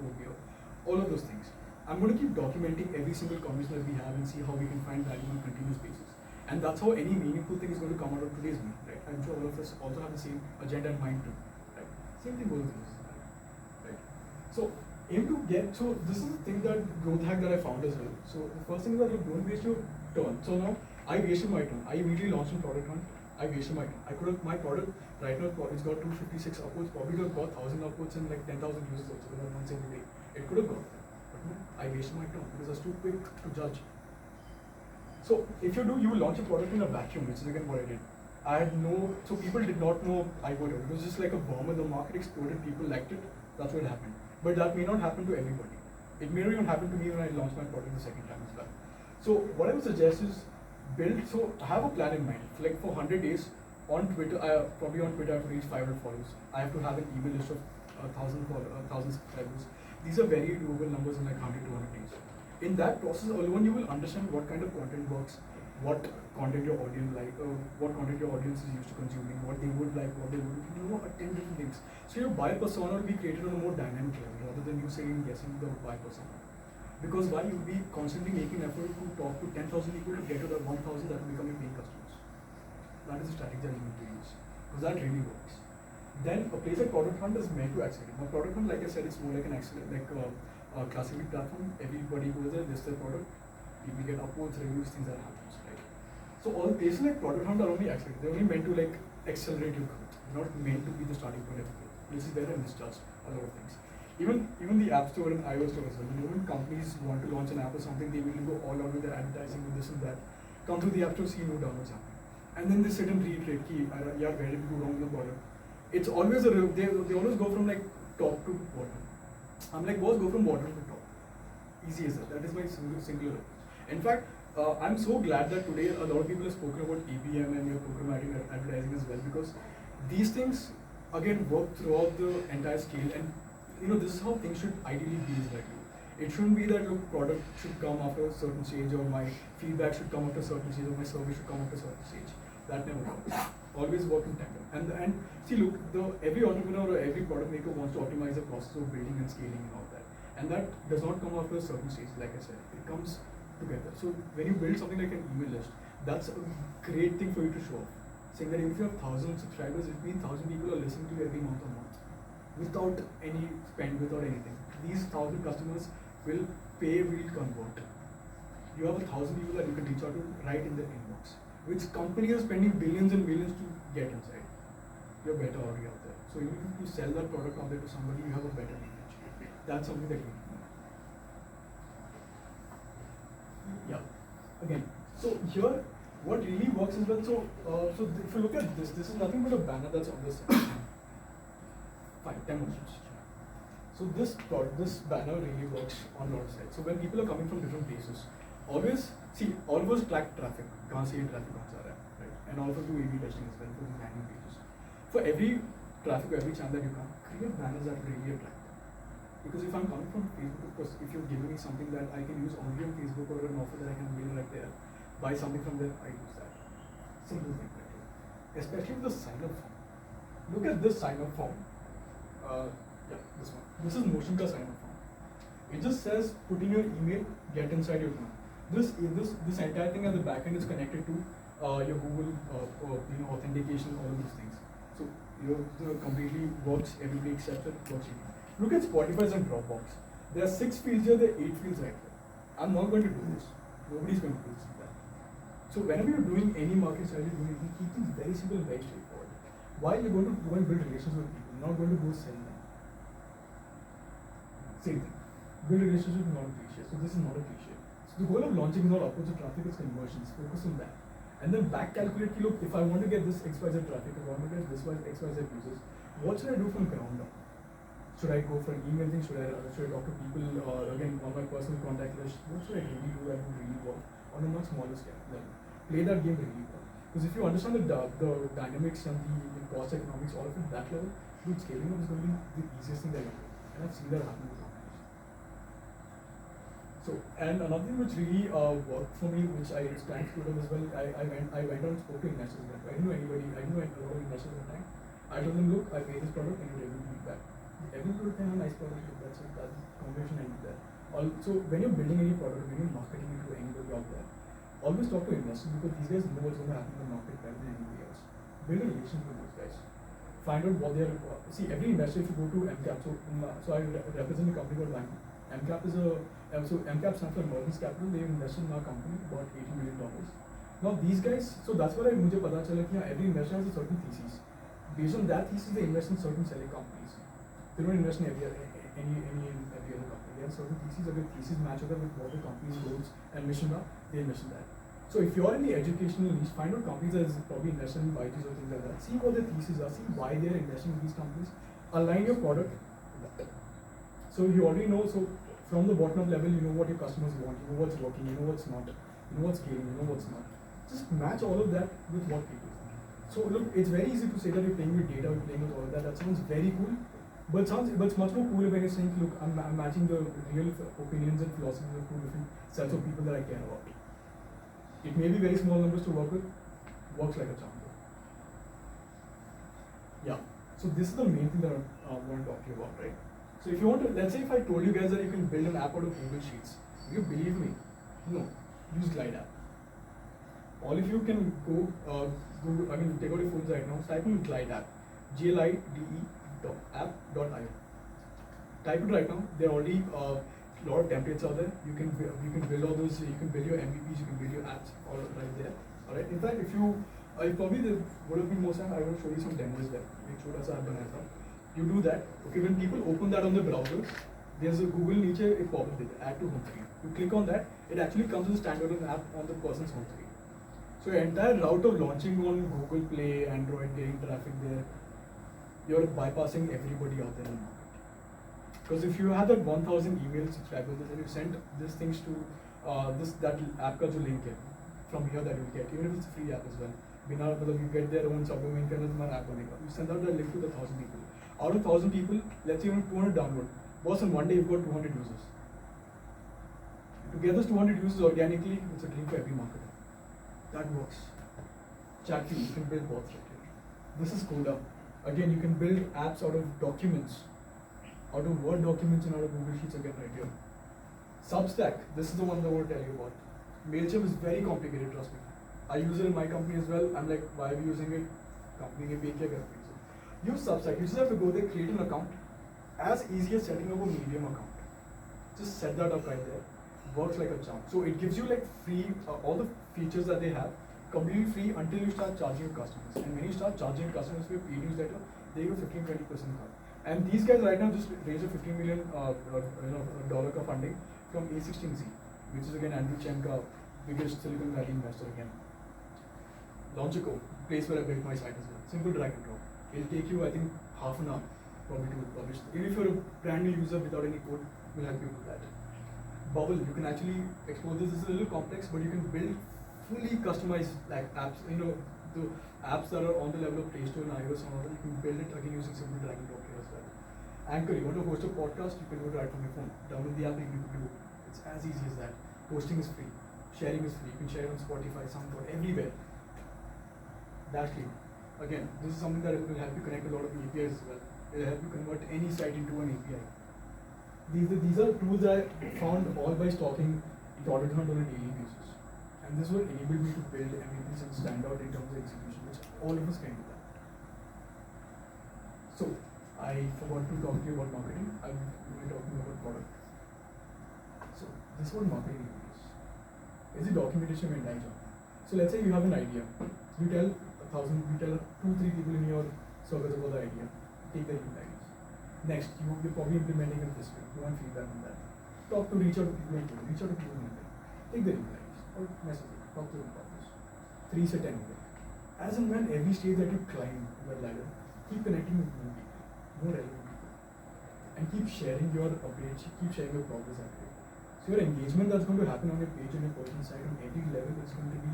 over here, all of those things. I'm going to keep documenting every single conversation that we have and see how we can find value on a continuous basis. And that's how any meaningful thing is going to come out of today's meeting, right? I'm sure all of us also have the same agenda in mind too, right? Same thing goes with this, right? So aim to get, so this is the thing that growth hack that I found as well. So the first thing is that you don't waste your turn. So now I wasted my turn. I immediately launched a product hunt. I wasted my turn. I could have, my product right now it's got 256 upwards, probably could have got 1000 upwards and like 10,000 users also without once every day. It could have got that. But no, I wasted my turn because I was too quick to judge. So if you do, you will launch a product in a vacuum, which is again what I did. I had no, so people did not know I would. It was just like a bomb and the market exploded, people liked it, that's what happened. But that may not happen to everybody. It may not even happen to me when I launched my product the second time as well. So what I would suggest is build, so have a plan in mind. Like for 100 days on Twitter, probably on Twitter I have to reach 500 followers. I have to have an email list of 1,000 subscribers. These are very doable numbers in like 100 to 100 days. In that process alone, you will understand what kind of content works, what content your audience what content your audience is used to consuming, what they would like, what they would, 10 different things. So your buyer persona will be created on a more dynamic level rather than you saying guessing the buyer persona. Because why you'll be constantly making effort to talk to 10,000 people to get to the 1,000 that will become your paying customers. That is the strategy that you need to use because that really works. Then a place like Product Hunt is meant to accelerate. Now Product Hunt, like I said, it's more like an classical platform. Everybody goes there, lists their product, people get upvotes, reviews, things that happens, right? So all places like Product Hunt are only accelerate. They're only meant to like accelerate your growth. They're not meant to be the starting point of growth. This is there and misjudged a lot of things. Even the App Store and iOS Store as well. The moment companies want to launch an app or something, they will go all out with their advertising, with this and that. Come through the App Store, see no downloads happening, and then they sit and reiterate, yeah, where did we go wrong with the product? It's always they always go from like top to bottom. I'm like, boss, go from bottom to top. Easy as that. That is my singular approach. In fact, I'm so glad that today a lot of people have spoken about ABM and your programmatic advertising as well, because these things again work throughout the entire scale, and this is how things should ideally be exactly. It shouldn't be that look, product should come after a certain stage, or my feedback should come after a certain stage, or my survey should come after a certain stage. That never works. Always work in tandem. And see, look, every entrepreneur or every product maker wants to optimize the process of building and scaling and all that. And that does not come after a certain stage, like I said. It comes together. So when you build something like an email list, that's a great thing for you to show off. Saying that if you have 1,000 subscribers, it means 1,000 people are listening to you every month or month, without any spend, without anything. These 1,000 customers will pay, will convert. You have 1,000 people that you can reach out to right in their inbox, which companies are spending billions and billions to get inside. You're better already out there. So even if you sell that product out there to somebody, you have a better image. That's something that you need. Yeah. Again, so here, what really works is well. So if you look at this is nothing but a banner that's on this side. Fine, 10 minutes. So this banner really works on a lot of sides. So when people are coming from different places, always see, all of us track traffic. Can't see traffic on our app, right? And all of us do A/B testing as well for the landing pages. For every traffic or every channel that you can, create banners that really attract. Because if I'm coming from Facebook, of course, if you're giving me something that I can use only on Facebook or an offer that I can mail right there, buy something from there, I use that. Simple thing, right? Especially with the sign-up form. Look at this sign-up form. Yeah, this one. This is Motion-ka sign-up form. It just says put in your email, get inside your account. This entire thing at the back end is connected to your Google authentication, all of these things. So completely works. Everybody accepts it. Works. Look at Spotify and Dropbox. There are 6 fields here. There are 8 fields right there. I'm not going to do this. Nobody's going to do this. So whenever you're doing any marketing strategy, you keep things very simple and very straightforward. Why you're going to go and build relations with people, not going to go sell them. Same thing. Build relationships is not a cliche. So this is not a cliche. So the goal of launching is not upwards of traffic, it's conversions. Focus on that. And then back calculate, look, if I want to get this XYZ traffic, if I want to get this XYZ users, what should I do from ground up? Should I go for an email thing? Should I talk to people again on my personal contact list? What should I really do that would really work on a much smaller scale? Then play that game really well. Because if you understand the dynamics and the cost economics, all of it, that level, dude, scaling up is going to be the easiest thing that you do. And I've seen that happen with companies. So, and another thing which really worked for me, which I thanks to them as well, I went out and spoke to investors. I didn't know anybody, I knew a lot of investors at the time. I told them, look, I made this product and you didn't feedback. Every product can have a nice product, that's it, that's conversation ended there. Also, when you're building any product, when you're marketing it to anybody out there, always talk to investors because these guys know what's going to happen in the market better than anybody else. Build a relationship with those guys. Find out what they're. See, every investor, if you go to MCAP, so I represent a company called Bank. MCAP is a so MCAP stands for Emergence Capital. They invested in our company about $80 million. Now these guys, so that's why मुझे पता चला कि every investor has a certain thesis. Based on that thesis, they invest in certain selling companies. They don't invest in every other company. They have certain theses. अगर thesis match होता है with what the company's goals and mission are, they invest in that. So if you're in the educational niche, find out companies that is probably invested in YGs or things like that. See what their thesis are. See why they're investing in these companies. Align your product. So you already know. So from the bottom up level, you know what your customers want. You know what's working. You know what's not. You know what's scaling. You know what's not. Just match all of that with what people want. So look, it's very easy to say that you're playing with data, you're playing with all of that. That sounds very cool. But it's much more cooler when you're saying, look, I'm matching the real opinions and philosophies of two different sets of people that I care about. It may be very small numbers to work with, works like a charm. Yeah. So this is the main thing that I want to talk to you about, right? So if you want to, let's say if I told you guys that you can build an app out of Google Sheets, do you believe me? No. Use Glide app. All of you can go Google. I mean, take out your phones right now. Type in Glide app. glide.app.io. Type it right now. There are already a lot of templates out there. You can build all those. You can build your MVPs. You can build your apps all right there. All right. In fact, if you probably there would have been more time. I will show you some demos there. Make sure that's happening. You do that. Okay. When people open that on the browser, there's a Google niche a pop-up there. Add to home screen. You click on that. It actually comes as a standalone app on the person's home screen. So your entire route of launching on Google Play, Android, getting traffic there, you're bypassing everybody out there in the market. Because if you have that 1,000 email subscribers and you send these things to that app ka jo link hai, from here that you get, even if it's a free app as well, you get their own subdomain ka app banega. You send out that link to the 1,000 people. Out of 1,000 people, let's say you have 200 download. Boss, in one day you've got 200 users. To get those 200 users organically, it's a dream for every marketer. That works. ChatGPT, you can build bots right here. This is Coda. Again, you can build apps out of documents, out of Word documents and out of Google Sheets again right here. Substack, this is the one that I want to tell you about. MailChimp is very complicated, trust me. I use it in my company as well. I'm like, why are we using it? Company ke pay kya karenge? Use Substack. You just have to go there, create an account. As easy as setting up a Medium account. Just set that up right there. Works like a charm. So it gives you like free, all the features that they have, completely free until you start charging your customers. And when you start charging your customers for your paid newsletter, they give 15-20% cut. And these guys right now just raised a $15 million dollar funding from A16Z, which is again Andrew Chen ka biggest Silicon Valley investor again. Launch a code, place where I built my site as well. Simple drag and drop. It'll take you, I think, half an hour probably to publish. Even if you're a brand new user without any code, we'll help you with that. Bubble, you can actually explore this. This is a little complex, but you can build fully customized like apps. You know, the apps that are on the level of Play Store and iOS and all that, you can build it again using simple drag and drop here as well. Anchor, you want to host a podcast, you can do it right from your phone. Download the app, you can do it. It's as easy as that. Hosting is free. Sharing is free. You can share it on Spotify, SoundCloud, everywhere. Dashly. Again, this is something that will help you connect a lot of APIs as well. It will help you convert any site into an API. These are tools that I found all by stalking Product Hunt on a daily basis. And this will enable me to build MVPs and stand out in terms of execution, which all of us can do that. So, I forgot to talk to you about marketing. I'm going to talk to you about product. So, this is what marketing is. It's a documentation of your entire job. So, let's say you have an idea. You tell 2-3 people in your circles about the idea. Take their input. Next, you're probably implementing it this way. You want feedback on that. Reach out to people in reach out to people in take their replies or message them, talk to them about this. 3 to 10 minutes. As and when every stage that you climb your ladder, keep connecting with more people, more relevant people. And keep sharing your updates, keep sharing your progress every day. So your engagement that's going to happen on your page and your personal site on every level is going to be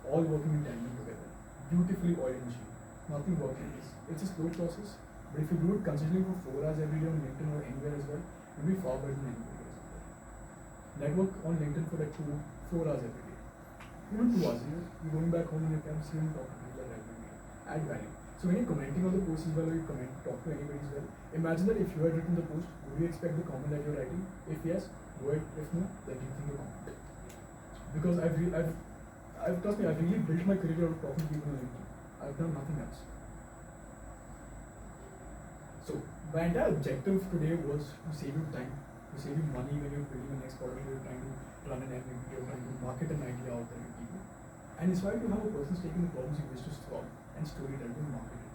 all working in tandem together. Beautifully oiled machine. Nothing working. It's a slow process. But if you do it consistently for 4 hours every day on LinkedIn or anywhere as well, you'll be far better than anybody else. Network on LinkedIn for like 4 hours every day. Even 2 hours. You're going back home in your camp, see and talk to people regularly. Add value. So when you're commenting on the post as well, or you talk to anybody as well, imagine that if you had written the post, would you expect the comment that you're writing? If yes, go ahead. If no, then you think the comment. Because trust me, I've really built my career out of talking to people on LinkedIn. I've done nothing else. So my entire objective today was to save you time, to save you money when you're building the next product, you're trying to run an MVP, you're trying to market an idea out there to people. And inspire you to have a person taking the problems you wish to solve and storytelling to market it.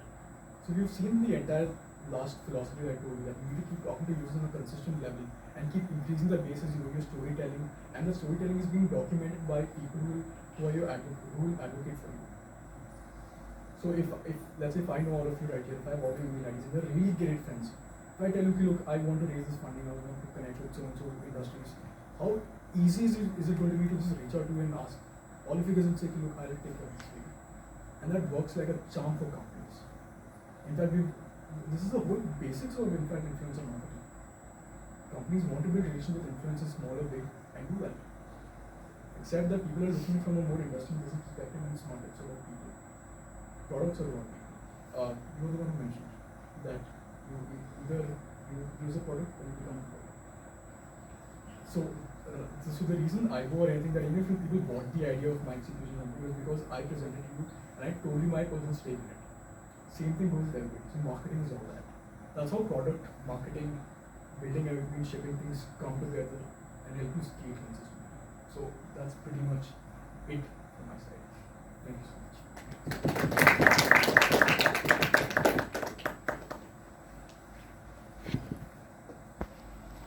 So we've seen the entire last philosophy I told you, that you need to keep talking to users on a consistent level and keep increasing the base as you know your storytelling, and the storytelling is being documented by people who will advocate for you. So if let's say if I know all of you right here, if I have all your email IDs and they're really great friends, if I tell you, look, I want to raise this funding, I want to connect with so and so industries, how easy is it going to be to just reach out to you and ask? All of you guys would say, look, I'll take care of this for you. And that works like a charm for companies. In fact, this is the whole basics of influencer marketing. Companies want to build relations with influencers, small or big, and do that. Except that people are looking from a more industry business perspective, and it's not it's about people. Products are about people. You're the one who mentioned that you either you use a product or you become a product. So the reason I go or anything that even if people bought the idea of my execution company was because I presented to you and I told you my personal stake in it. Same thing goes with everybody. So marketing is all that. That's how product, marketing, building everything, shipping things come together and help you scale consistently. So that's pretty much it from my side. Thank you so much.